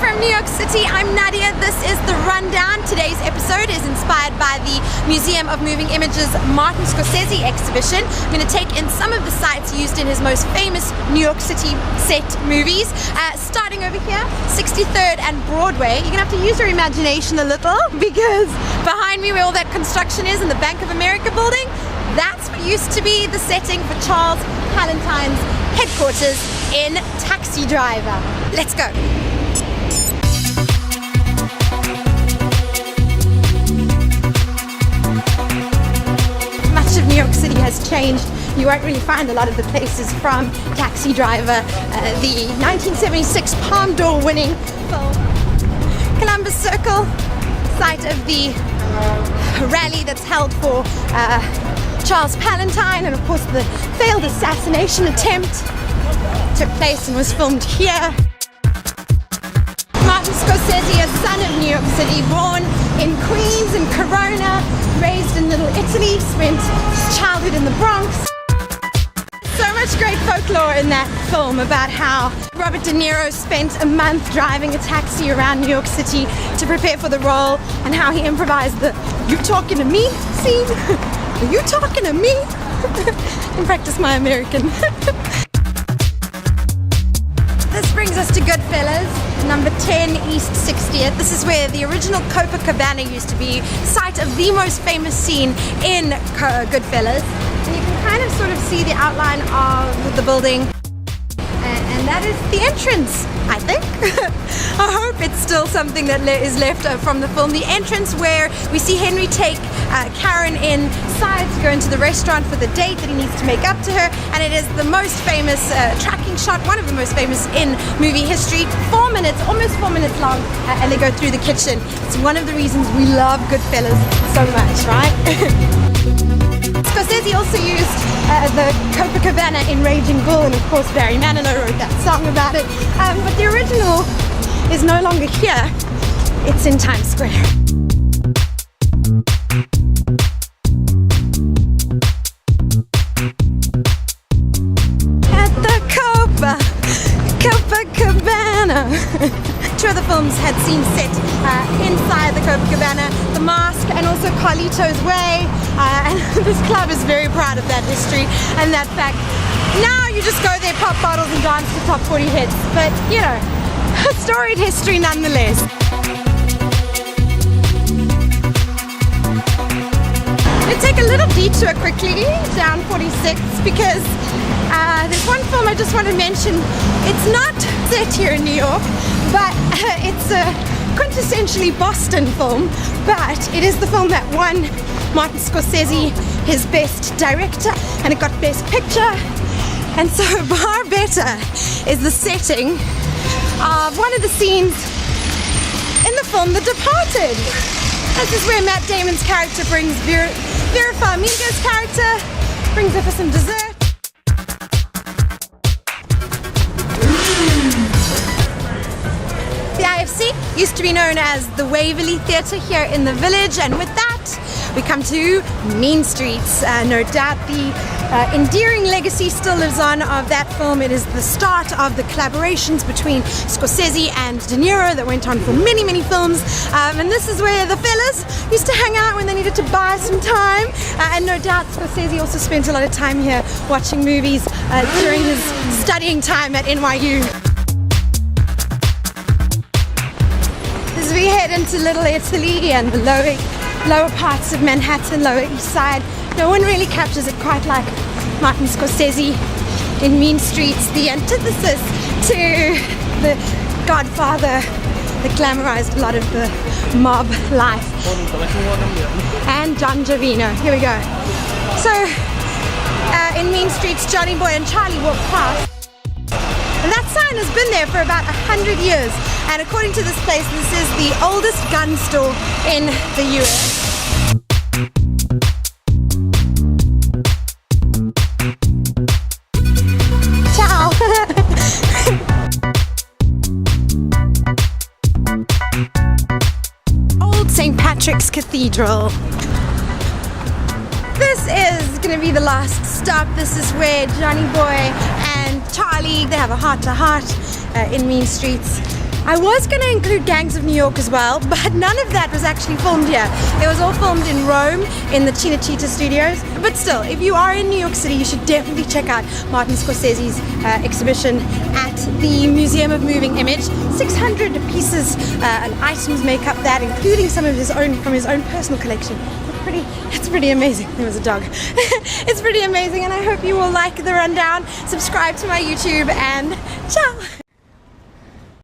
from New York City, I'm Nadia. This is The Rundown. Today's episode is inspired by the Museum of Moving Image's Martin Scorsese exhibition. I'm going to take in some of the sites used in his most famous New York City set movies. Starting over here, 63rd and Broadway. You're going to have to use your imagination a little because behind me where all that construction is in the Bank of America building, that's what used to be the setting for Charles Pallantine's headquarters in Taxi Driver. Let's go. Much of New York City has changed. You won't really find a lot of the places from Taxi Driver, the 1976 Palme d'Or winning film. Columbus Circle, site of the rally that's held for Charles Palantine, and of course the failed assassination attempt took place and was filmed here. Martin Scorsese, a son of New York City, born in Queens and Corona, raised in Little Italy, spent his childhood in the Bronx. So much great folklore in that film about how Robert De Niro spent a month driving a taxi around New York City to prepare for the role, and how he improvised the "you talking to me" scene. Are you talking to me? And practice my American. This brings us to Goodfellas, number 10 East 60th. This is where the original Copacabana used to be, site of the most famous scene in Goodfellas. And you can kind of sort of see the outline of the building. And that is the entrance, I think. I hope it's still something that is left from the film. The entrance where we see Henry take Karen inside to go into the restaurant for the date that he needs to make up to her, and it is the most famous tracking shot, one of the most famous in movie history. 4 minutes, almost 4 minutes long, and they go through the kitchen. It's one of the reasons we love Goodfellas so much, right? Scorsese also used the Copacabana in Raging Bull, and of course Barry Manilow wrote that song about it. But the original is no longer here. It's in Times Square. At the Copacabana. Two of the films had scenes set inside the Copacabana, The Mask and also Carlito's Way, and this club is very proud of that history and that fact. Now you just go there, pop bottles and dance to top 40 hits, but you know, a storied history nonetheless. Let's take a little detour quickly down 46 because there's one film I just want to mention. It's not set here in New York, but it's a quintessentially Boston film, but it is the film that won Martin Scorsese his Best Director, and it got Best Picture. And so Barbetta is the setting of one of the scenes in the film The Departed. This is where Matt Damon's character brings Vera Farmiga's character, brings her for some dessert. The IFC used to be known as the Waverly Theatre here in the Village, and with that we come to Mean Streets. No doubt the endearing legacy still lives on of that film. It is the start of the collaborations between Scorsese and De Niro that went on for many, many films, and this is where the fellas used to hang out when they needed to buy some time, and no doubt Scorsese also spent a lot of time here watching movies during his studying time at NYU. As we head into Little Italy and the lower parts of Manhattan, Lower East Side, no one really captures it quite like Martin Scorsese in Mean Streets, the antithesis to the Godfather that glamorized a lot of the mob life. And John Jovino. Here we go. So, in Mean Streets, Johnny Boy and Charlie walk past. And that sign has been there for about 100 years. And according to this place, this is the oldest gun store in the US. Ciao! Old St. Patrick's Cathedral. This is going to be the last stop. This is where Johnny Boy and Charlie, they have a heart-to-heart in Mean Streets. I was going to include Gangs of New York as well, but none of that was actually filmed here. It was all filmed in Rome in the Cinecittà studios. But still, if you are in New York City, you should definitely check out Martin Scorsese's exhibition at the Museum of Moving Image. 600 pieces and items make up that, including some of his own from his own personal collection. It's pretty amazing. There was a dog. It's pretty amazing, and I hope you will like the rundown. Subscribe to my YouTube, and ciao!